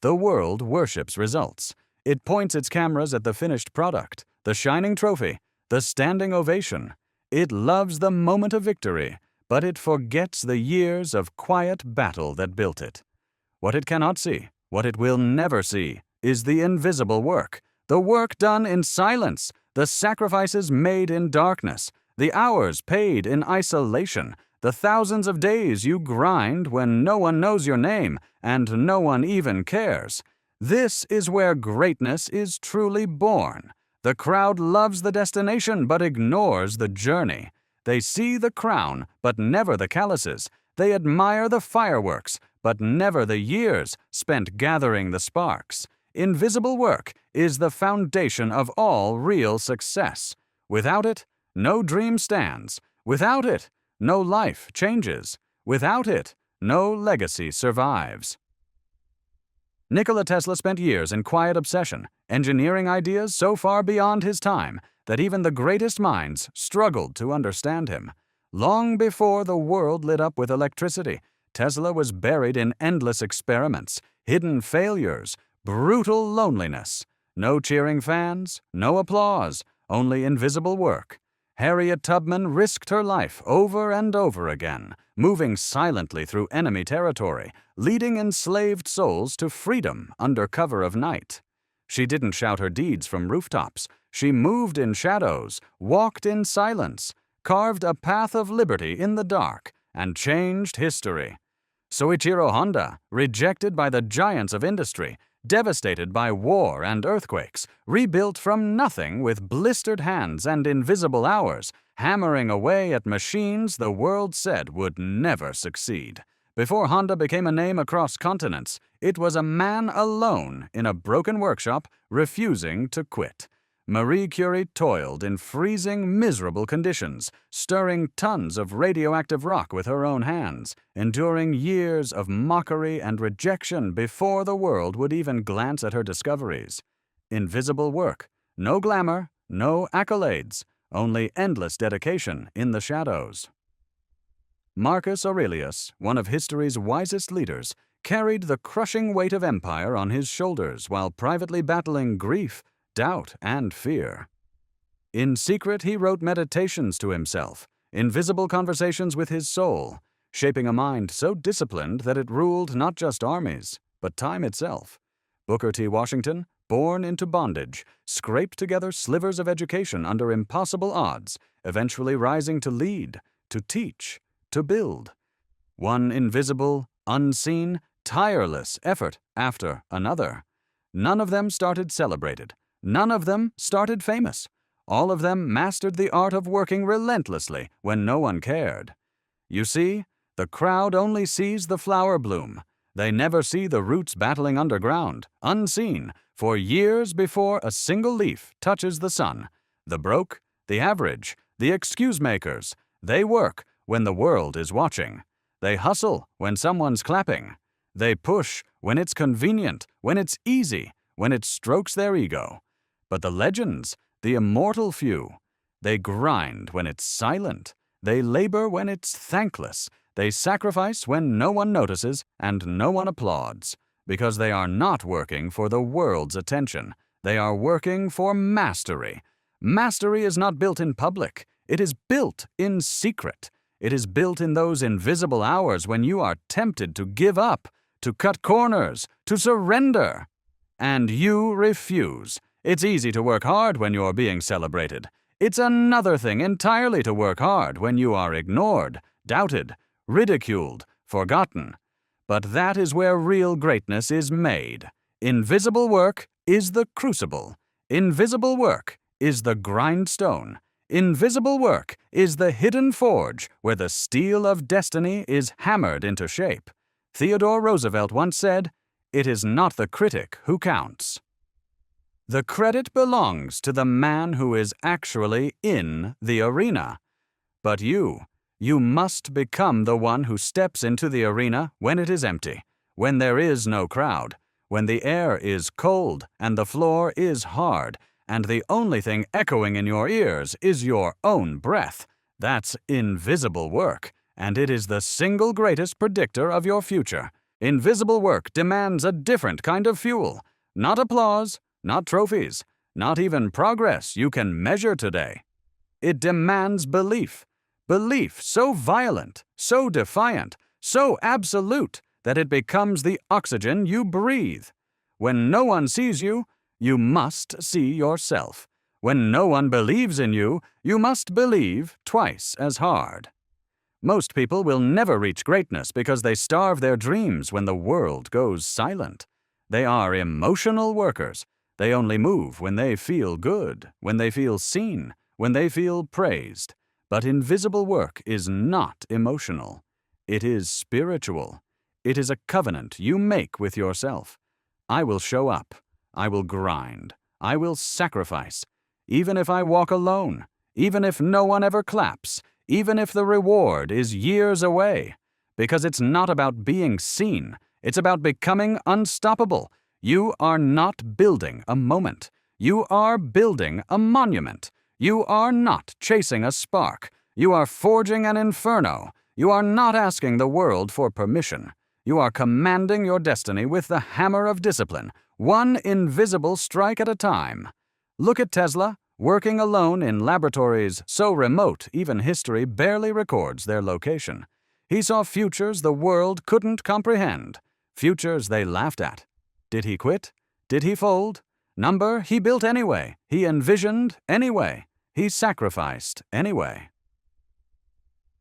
The world worships results. It points its cameras at the finished product, the shining trophy, the standing ovation. It loves the moment of victory, but it forgets the years of quiet battle that built it. What it cannot see, what it will never see, is the invisible work, the work done in silence, the sacrifices made in darkness, the hours paid in isolation, the thousands of days you grind when no one knows your name and no one even cares. This is where greatness is truly born. The crowd loves the destination but ignores the journey. They see the crown but never the calluses. They admire the fireworks but never the years spent gathering the sparks. Invisible work is the foundation of all real success. Without it, no dream stands. Without it, no life changes. Without it, no legacy survives. Nikola Tesla spent years in quiet obsession, engineering ideas so far beyond his time that even the greatest minds struggled to understand him. Long before the world lit up with electricity, Tesla was buried in endless experiments, hidden failures, brutal loneliness. No cheering fans, no applause, only invisible work. Harriet Tubman risked her life over and over again, moving silently through enemy territory, leading enslaved souls to freedom under cover of night. She didn't shout her deeds from rooftops. She moved in shadows, walked in silence, carved a path of liberty in the dark, and changed history. Soichiro Honda, rejected by the giants of industry, devastated by war and earthquakes, rebuilt from nothing with blistered hands and invisible hours, hammering away at machines the world said would never succeed. Before Honda became a name across continents, it was a man alone in a broken workshop refusing to quit. Marie Curie toiled in freezing, miserable conditions, stirring tons of radioactive rock with her own hands, enduring years of mockery and rejection before the world would even glance at her discoveries. Invisible work, no glamour, no accolades, only endless dedication in the shadows. Marcus Aurelius, one of history's wisest leaders, carried the crushing weight of empire on his shoulders while privately battling grief, doubt, and fear. In secret, he wrote meditations to himself, invisible conversations with his soul, shaping a mind so disciplined that it ruled not just armies, but time itself. Booker T. Washington, born into bondage, scraped together slivers of education under impossible odds, eventually rising to lead, to teach, to build. One invisible, unseen, tireless effort after another. None of them started celebrated. None of them started famous. All of them mastered the art of working relentlessly when no one cared. You see, the crowd only sees the flower bloom. They never see the roots battling underground, unseen, for years before a single leaf touches the sun. The broke, the average, the excuse-makers, they work when the world is watching. They hustle when someone's clapping. They push when it's convenient, when it's easy, when it strokes their ego. But the legends, the immortal few, they grind when it's silent. They labor when it's thankless. They sacrifice when no one notices and no one applauds, because they are not working for the world's attention. They are working for mastery. Mastery is not built in public. It is built in secret. It is built in those invisible hours when you are tempted to give up, to cut corners, to surrender. And you refuse. It's easy to work hard when you're being celebrated. It's another thing entirely to work hard when you are ignored, doubted, ridiculed, forgotten. But that is where real greatness is made. Invisible work is the crucible. Invisible work is the grindstone. Invisible work is the hidden forge where the steel of destiny is hammered into shape. Theodore Roosevelt once said, "It is not the critic who counts." The credit belongs to the man who is actually in the arena. But you must become the one who steps into the arena when it is empty, when there is no crowd, when the air is cold and the floor is hard, and the only thing echoing in your ears is your own breath. That's invisible work, and it is the single greatest predictor of your future. Invisible work demands a different kind of fuel. Not applause, not trophies, not even progress you can measure today. It demands belief. Belief so violent, so defiant, so absolute that it becomes the oxygen you breathe. When no one sees you, you must see yourself. When no one believes in you, you must believe twice as hard. Most people will never reach greatness because they starve their dreams when the world goes silent. They are emotional workers. They only move when they feel good, when they feel seen, when they feel praised. But invisible work is not emotional. It is spiritual. It is a covenant you make with yourself. I will show up. I will grind. I will sacrifice. Even if I walk alone, even if no one ever claps, even if the reward is years away. Because it's not about being seen. It's about becoming unstoppable. You are not building a moment. You are building a monument. You are not chasing a spark. You are forging an inferno. You are not asking the world for permission. You are commanding your destiny with the hammer of discipline, one invisible strike at a time. Look at Tesla, working alone in laboratories so remote even history barely records their location. He saw futures the world couldn't comprehend, futures they laughed at. Did he quit? Did he fold? Number he built anyway. He envisioned anyway. He sacrificed anyway.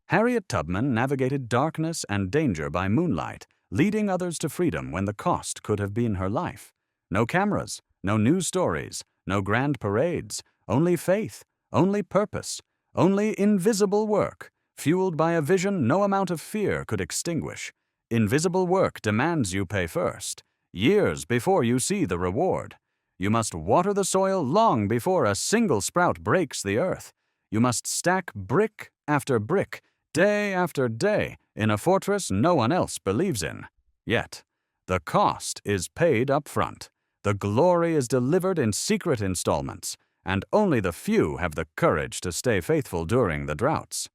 Harriet Tubman navigated darkness and danger by moonlight, leading others to freedom when the cost could have been her life. No cameras, no news stories, no grand parades, only faith, only purpose, only invisible work, fueled by a vision no amount of fear could extinguish. Invisible work demands you pay first, years before you see the reward. You must water the soil long before a single sprout breaks the earth. You must stack brick after brick, day after day, in a fortress no one else believes in. Yet, the cost is paid up front. The glory is delivered in secret installments, and only the few have the courage to stay faithful during the droughts.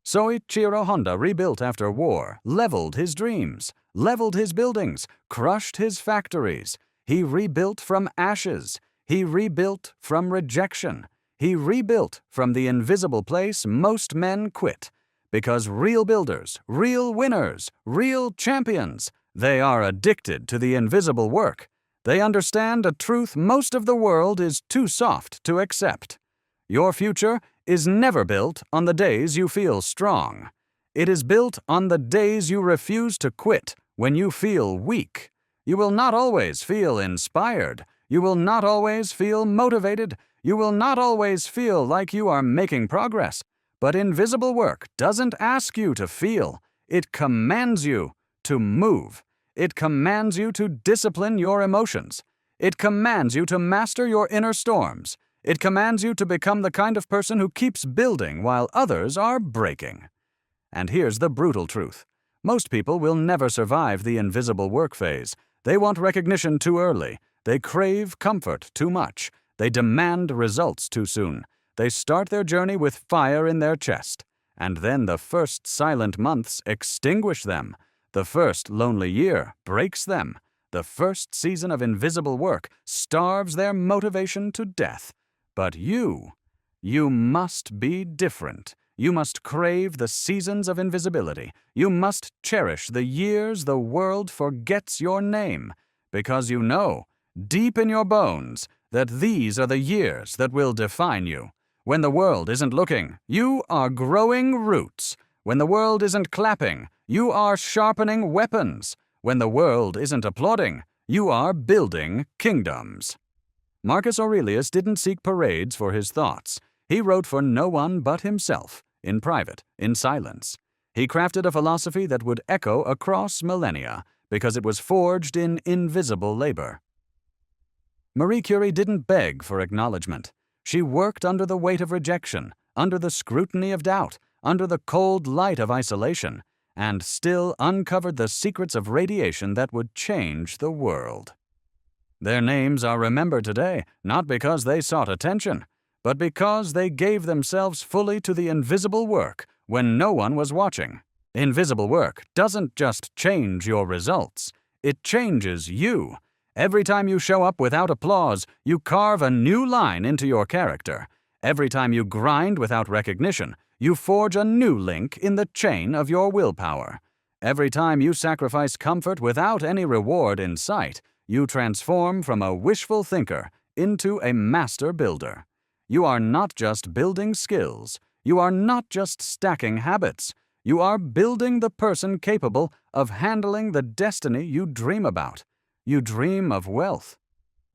Soichiro Honda rebuilt after war, leveled his dreams, leveled his buildings, crushed his factories. He rebuilt from ashes. He rebuilt from rejection. He rebuilt from the invisible place most men quit. Because real builders, real winners, real champions, they are addicted to the invisible work. They understand a truth most of the world is too soft to accept. Your future is never built on the days you feel strong. It is built on the days you refuse to quit when you feel weak. You will not always feel inspired. You will not always feel motivated. You will not always feel like you are making progress. But invisible work doesn't ask you to feel. It commands you to move. It commands you to discipline your emotions. It commands you to master your inner storms. It commands you to become the kind of person who keeps building while others are breaking. And here's the brutal truth. Most people will never survive the invisible work phase. They want recognition too early. They crave comfort too much. They demand results too soon. They start their journey with fire in their chest. And then the first silent months extinguish them. The first lonely year breaks them. The first season of invisible work starves their motivation to death. But you must be different. You must crave the seasons of invisibility. You must cherish the years the world forgets your name, because you know, deep in your bones, that these are the years that will define you. When the world isn't looking, you are growing roots. When the world isn't clapping, you are sharpening weapons. When the world isn't applauding, you are building kingdoms. Marcus Aurelius didn't seek parades for his thoughts. He wrote for no one but himself, in private, in silence. He crafted a philosophy that would echo across millennia, because it was forged in invisible labor. Marie Curie didn't beg for acknowledgement. She worked under the weight of rejection, under the scrutiny of doubt, under the cold light of isolation, and still uncovered the secrets of radiation that would change the world. Their names are remembered today, not because they sought attention, but because they gave themselves fully to the invisible work when no one was watching. Invisible work doesn't just change your results, it changes you. Every time you show up without applause, you carve a new line into your character. Every time you grind without recognition, you forge a new link in the chain of your willpower. Every time you sacrifice comfort without any reward in sight, you transform from a wishful thinker into a master builder. You are not just building skills. You are not just stacking habits. You are building the person capable of handling the destiny you dream about. You dream of wealth.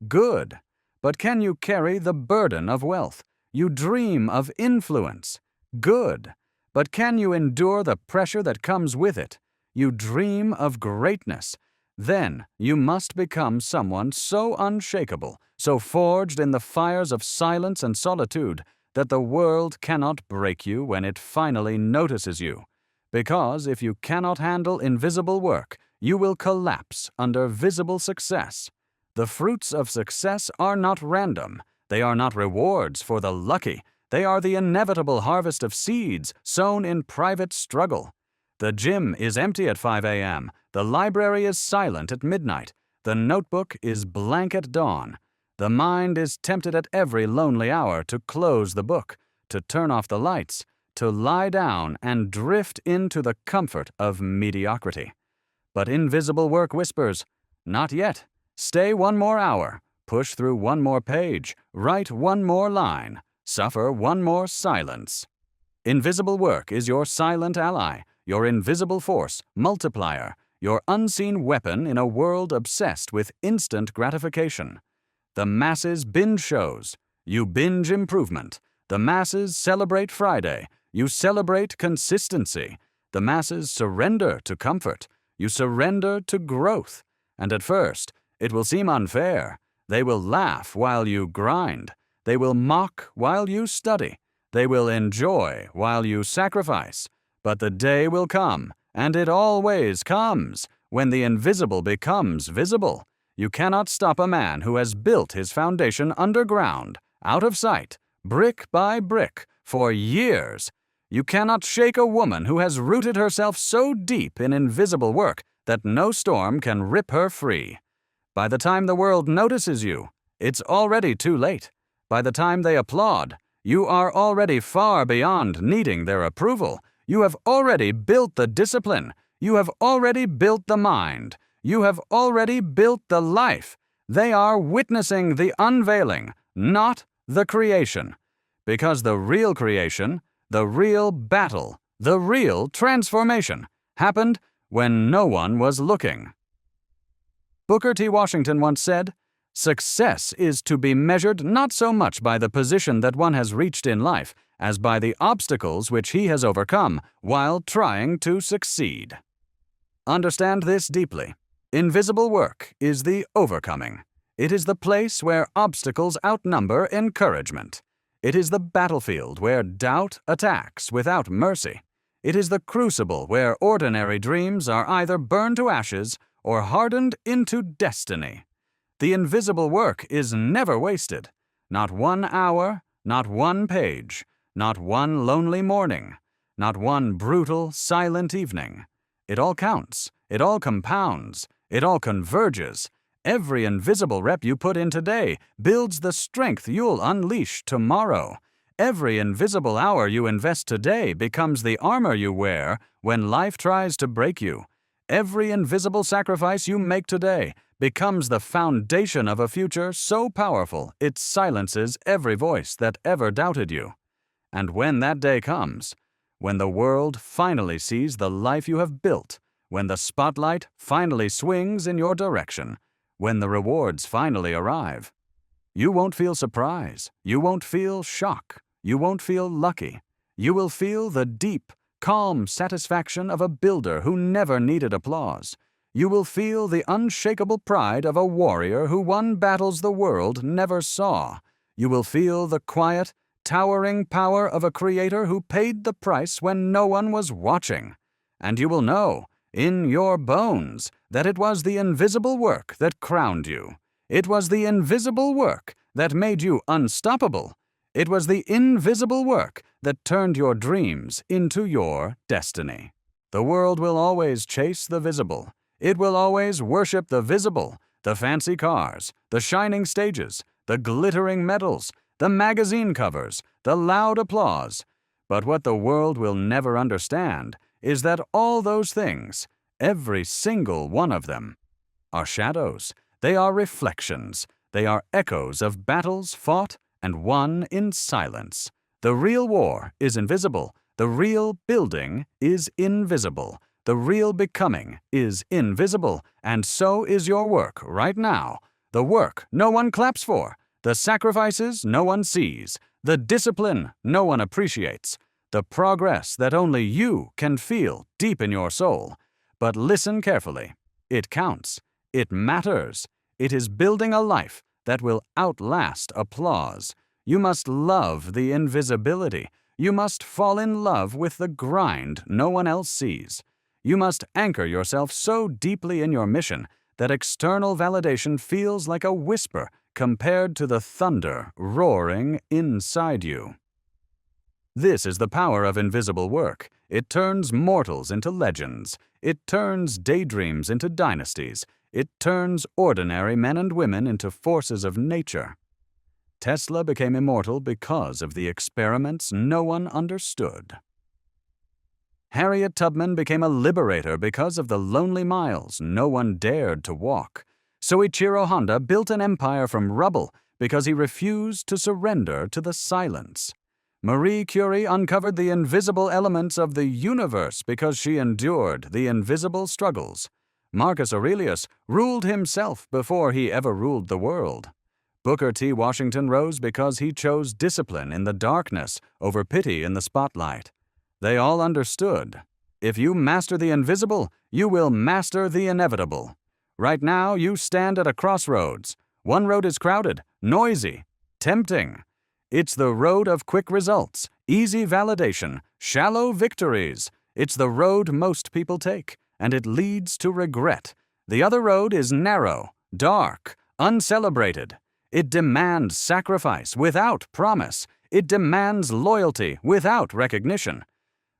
Good. But can you carry the burden of wealth? You dream of influence. Good. But can you endure the pressure that comes with it? You dream of greatness. Then you must become someone so unshakable, so forged in the fires of silence and solitude, that the world cannot break you when it finally notices you. Because if you cannot handle invisible work, you will collapse under visible success. The fruits of success are not random. They are not rewards for the lucky. They are the inevitable harvest of seeds sown in private struggle. The gym is empty at 5 a.m. The library is silent at midnight. The notebook is blank at dawn. The mind is tempted at every lonely hour to close the book, to turn off the lights, to lie down and drift into the comfort of mediocrity. But invisible work whispers, "Not yet. Stay one more hour. Push through one more page. Write one more line. Suffer one more silence." Invisible work is your silent ally, your invisible force multiplier, your unseen weapon in a world obsessed with instant gratification. The masses binge shows. You binge improvement. The masses celebrate Friday. You celebrate consistency. The masses surrender to comfort. You surrender to growth. And at first, it will seem unfair. They will laugh while you grind. They will mock while you study. They will enjoy while you sacrifice. But the day will come, and it always comes, when the invisible becomes visible. You cannot stop a man who has built his foundation underground, out of sight, brick by brick, for years. You cannot shake a woman who has rooted herself so deep in invisible work that no storm can rip her free. By the time the world notices you, it's already too late. By the time they applaud, you are already far beyond needing their approval. You have already built the discipline. You have already built the mind. You have already built the life. They are witnessing the unveiling, not the creation. Because the real creation, the real battle, the real transformation happened when no one was looking. Booker T. Washington once said, "Success is to be measured not so much by the position that one has reached in life as by the obstacles which he has overcome while trying to succeed." Understand this deeply. Invisible work is the overcoming. It is the place where obstacles outnumber encouragement. It is the battlefield where doubt attacks without mercy. It is the crucible where ordinary dreams are either burned to ashes or hardened into destiny. The invisible work is never wasted. Not 1 hour, not 1 page, not 1 lonely morning, not 1 brutal, silent evening. It all counts. It all compounds. It all converges. Every invisible rep you put in today builds the strength you'll unleash tomorrow. Every invisible hour you invest today becomes the armor you wear when life tries to break you. Every invisible sacrifice you make today becomes the foundation of a future so powerful it silences every voice that ever doubted you. And when that day comes, when the world finally sees the life you have built, when the spotlight finally swings in your direction, when the rewards finally arrive, you won't feel surprise, you won't feel shock, you won't feel lucky. You will feel the deep, calm satisfaction of a builder who never needed applause. You will feel the unshakable pride of a warrior who won battles the world never saw. You will feel the quiet, towering power of a creator who paid the price when no one was watching. And you will know, in your bones, that it was the invisible work that crowned you. It was the invisible work that made you unstoppable. It was the invisible work that turned your dreams into your destiny. The world will always chase the visible. It will always worship the visible, the fancy cars, the shining stages, the glittering medals, the magazine covers, the loud applause. But what the world will never understand is that all those things, every single one of them, are shadows. They are reflections. They are echoes of battles fought and won in silence. The real war is invisible. The real building is invisible. The real becoming is invisible. And so is your work right now. The work no one claps for. The sacrifices no one sees. The discipline no one appreciates. The progress that only you can feel deep in your soul. But listen carefully. It counts. It matters. It is building a life that will outlast applause. You must love the invisibility. You must fall in love with the grind no one else sees. You must anchor yourself so deeply in your mission that external validation feels like a whisper compared to the thunder roaring inside you. This is the power of invisible work. It turns mortals into legends. It turns daydreams into dynasties. It turns ordinary men and women into forces of nature. Tesla became immortal because of the experiments no one understood. Harriet Tubman became a liberator because of the lonely miles no one dared to walk. Soichiro Honda built an empire from rubble because he refused to surrender to the silence. Marie Curie uncovered the invisible elements of the universe because she endured the invisible struggles. Marcus Aurelius ruled himself before he ever ruled the world. Booker T. Washington rose because he chose discipline in the darkness over pity in the spotlight. They all understood. If you master the invisible, you will master the inevitable. Right now, you stand at a crossroads. One road is crowded, noisy, tempting. It's the road of quick results, easy validation, shallow victories. It's the road most people take, and it leads to regret. The other road is narrow, dark, uncelebrated. It demands sacrifice without promise. It demands loyalty without recognition.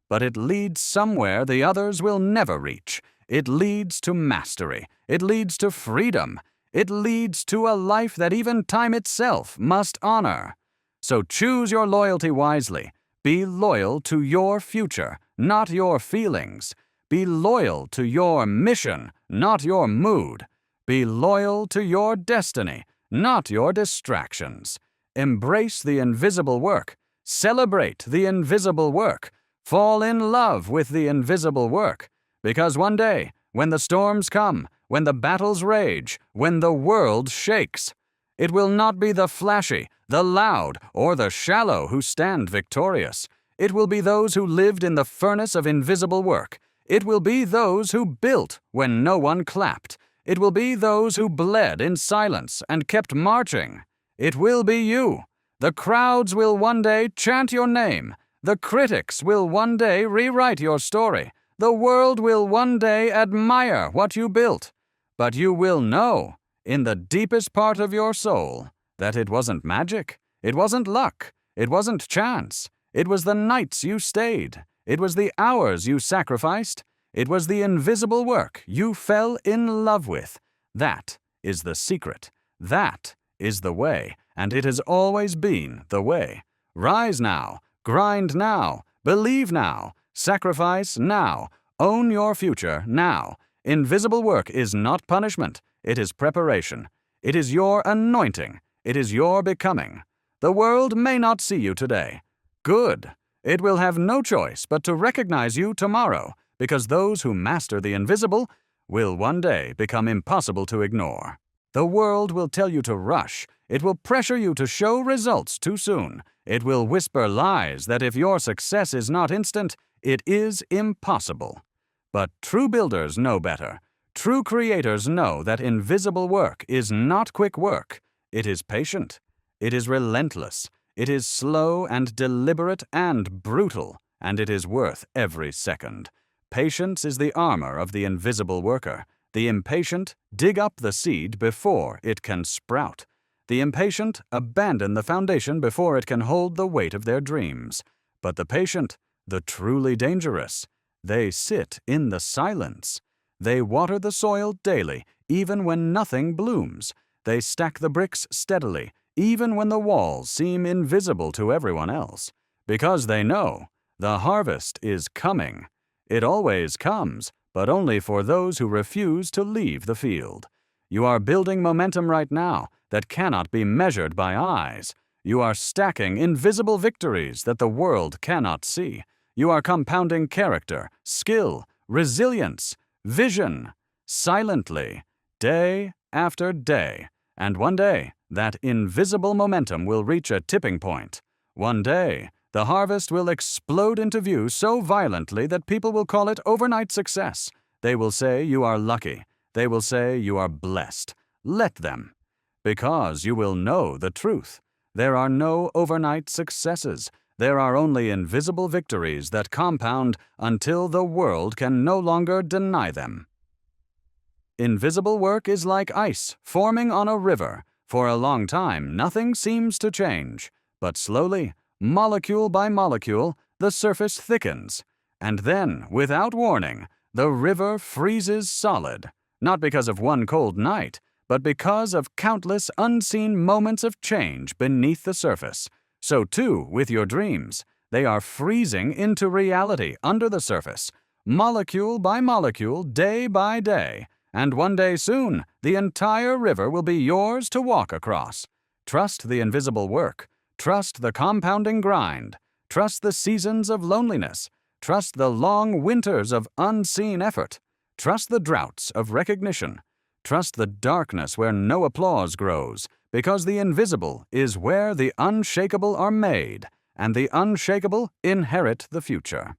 But it leads somewhere the others will never reach. It leads to mastery. It leads to freedom. It leads to a life that even time itself must honor. So choose your loyalty wisely. Be loyal to your future, not your feelings. Be loyal to your mission, not your mood. Be loyal to your destiny, not your distractions. Embrace the invisible work. Celebrate the invisible work. Fall in love with the invisible work. Because one day, when the storms come, when the battles rage, when the world shakes, it will not be the flashy, the loud, or the shallow who stand victorious. It will be those who lived in the furnace of invisible work. It will be those who built when no one clapped. It will be those who bled in silence and kept marching. It will be you. The crowds will one day chant your name. The critics will one day rewrite your story. The world will one day admire what you built. But you will know, in the deepest part of your soul, that it wasn't magic. It wasn't luck. It wasn't chance. It was the nights you stayed. It was the hours you sacrificed. It was the invisible work you fell in love with. That is the secret. That is the way, and it has always been the way. Rise now, grind now, believe now, sacrifice now, own your future now. Invisible work is not punishment. It is preparation. It is your anointing. It is your becoming. The world may not see you today. Good. It will have no choice but to recognize you tomorrow, because those who master the invisible will one day become impossible to ignore. The world will tell you to rush. It will pressure you to show results too soon. It will whisper lies that if your success is not instant, it is impossible. But true builders know better. True creators know that invisible work is not quick work. It is patient. It is relentless. It is slow and deliberate and brutal, and it is worth every second. Patience is the armor of the invisible worker. The impatient dig up the seed before it can sprout. The impatient abandon the foundation before it can hold the weight of their dreams. But the patient, the truly dangerous, They sit in the silence. They water the soil daily, even when nothing blooms. They stack the bricks steadily, even when the walls seem invisible to everyone else. Because they know the harvest is coming. It always comes, but only for those who refuse to leave the field. You are building momentum right now that cannot be measured by eyes. You are stacking invisible victories that the world cannot see. You are compounding character, skill, resilience, vision, silently, day after day. And one day, that invisible momentum will reach a tipping point. One day, the harvest will explode into view so violently that people will call it overnight success. They will say you are lucky. They will say you are blessed. Let them. Because you will know the truth. There are no overnight successes. There are only invisible victories that compound until the world can no longer deny them. Invisible work is like ice forming on a river. For a long time, nothing seems to change. But slowly, molecule by molecule, the surface thickens. And then, without warning, the river freezes solid. Not because of one cold night, but because of countless unseen moments of change beneath the surface. So too with your dreams. They are freezing into reality under the surface, molecule by molecule, day by day. And one day soon, the entire river will be yours to walk across. Trust the invisible work. Trust the compounding grind. Trust the seasons of loneliness. Trust the long winters of unseen effort. Trust the droughts of recognition. Trust the darkness where no applause grows, because the invisible is where the unshakable are made, and the unshakable inherit the future.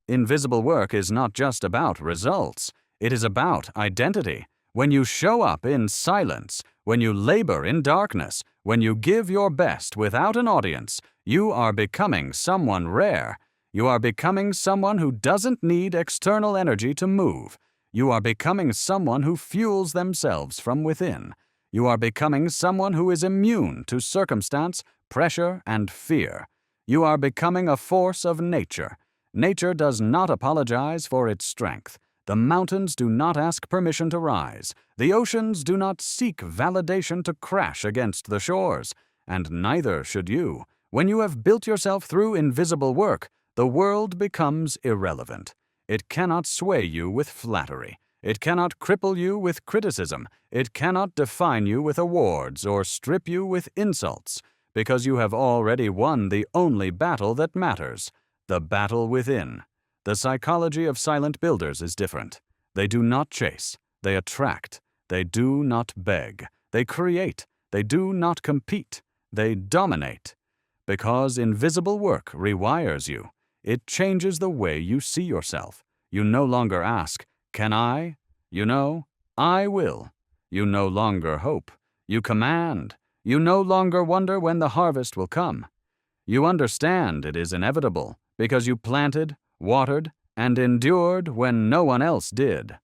Invisible work is not just about results. It is about identity. When you show up in silence, when you labor in darkness, when you give your best without an audience, you are becoming someone rare. You are becoming someone who doesn't need external energy to move. You are becoming someone who fuels themselves from within. You are becoming someone who is immune to circumstance, pressure, and fear. You are becoming a force of nature. Nature does not apologize for its strength. The mountains do not ask permission to rise. The oceans do not seek validation to crash against the shores. And neither should you. When you have built yourself through invisible work, the world becomes irrelevant. It cannot sway you with flattery. It cannot cripple you with criticism. It cannot define you with awards or strip you with insults, because you have already won the only battle that matters, the battle within. The psychology of silent builders is different. They do not chase. They attract. They do not beg. They create. They do not compete. They dominate. Because invisible work rewires you. It changes the way you see yourself. You no longer ask, "Can I?" You know, "I will." You no longer hope. You command. You no longer wonder when the harvest will come. You understand it is inevitable because you planted, watered, and endured when no one else did.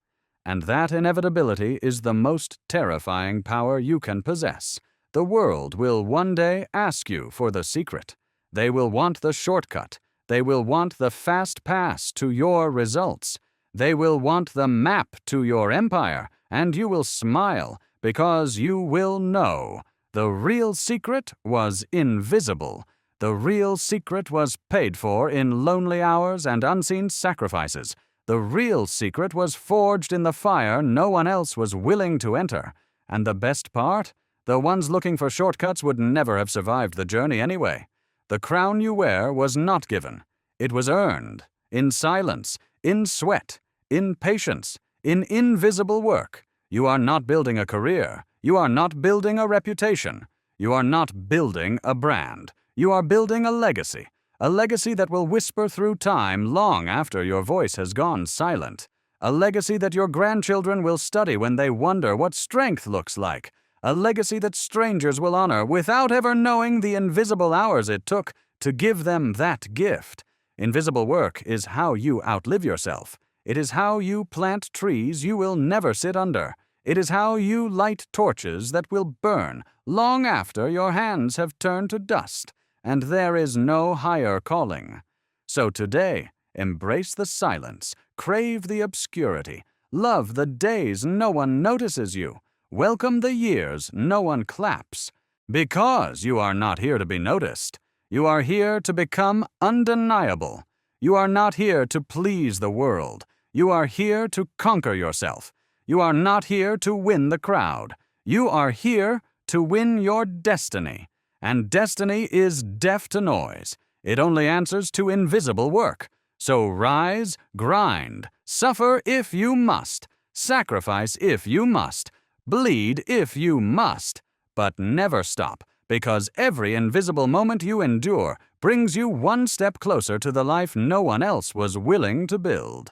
And that inevitability is the most terrifying power you can possess. The world will one day ask you for the secret. They will want the shortcut. They will want the fast pass to your results. They will want the map to your empire, and you will smile because you will know. The real secret was invisible. The real secret was paid for in lonely hours and unseen sacrifices. The real secret was forged in the fire no one else was willing to enter. And the best part? The ones looking for shortcuts would never have survived the journey anyway. The crown you wear was not given. It was earned, in silence, in sweat, in patience, in invisible work. You are not building a career. You are not building a reputation. You are not building a brand. You are building a legacy that will whisper through time long after your voice has gone silent. A legacy that your grandchildren will study when they wonder what strength looks like. A legacy that strangers will honor without ever knowing the invisible hours it took to give them that gift. Invisible work is how you outlive yourself. It is how you plant trees you will never sit under. It is how you light torches that will burn long after your hands have turned to dust. And there is no higher calling. So today, Embrace the silence, crave the obscurity, love the days no one notices you, welcome the years no one claps. Because you are not here to be noticed. You are here to become undeniable. You are not here to please the world. You are here to conquer yourself. You are not here to win the crowd. You are here to win your destiny. And destiny is deaf to noise. It only answers to invisible work. So rise, grind, suffer if you must, sacrifice if you must, bleed if you must, but never stop, because every invisible moment you endure brings you one step closer to the life no one else was willing to build.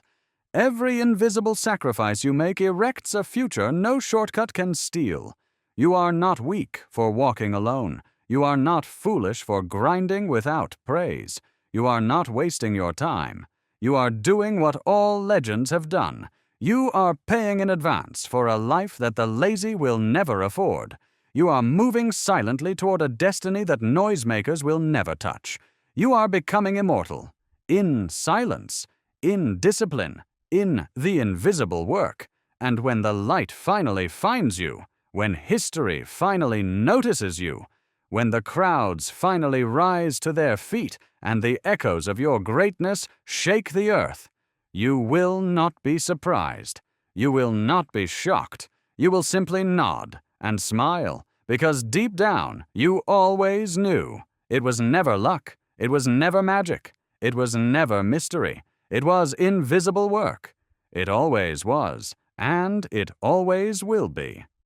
Every invisible sacrifice you make erects a future no shortcut can steal. You are not weak for walking alone. You are not foolish for grinding without praise. You are not wasting your time. You are doing what all legends have done. You are paying in advance for a life that the lazy will never afford. You are moving silently toward a destiny that noisemakers will never touch. You are becoming immortal. In silence, in discipline, in the invisible work. And when the light finally finds you, when history finally notices you, when the crowds finally rise to their feet and the echoes of your greatness shake the earth, you will not be surprised. You will not be shocked. You will simply nod and smile, because deep down you always knew. It was never luck. It was never magic. It was never mystery. It was invisible work. It always was, and it always will be.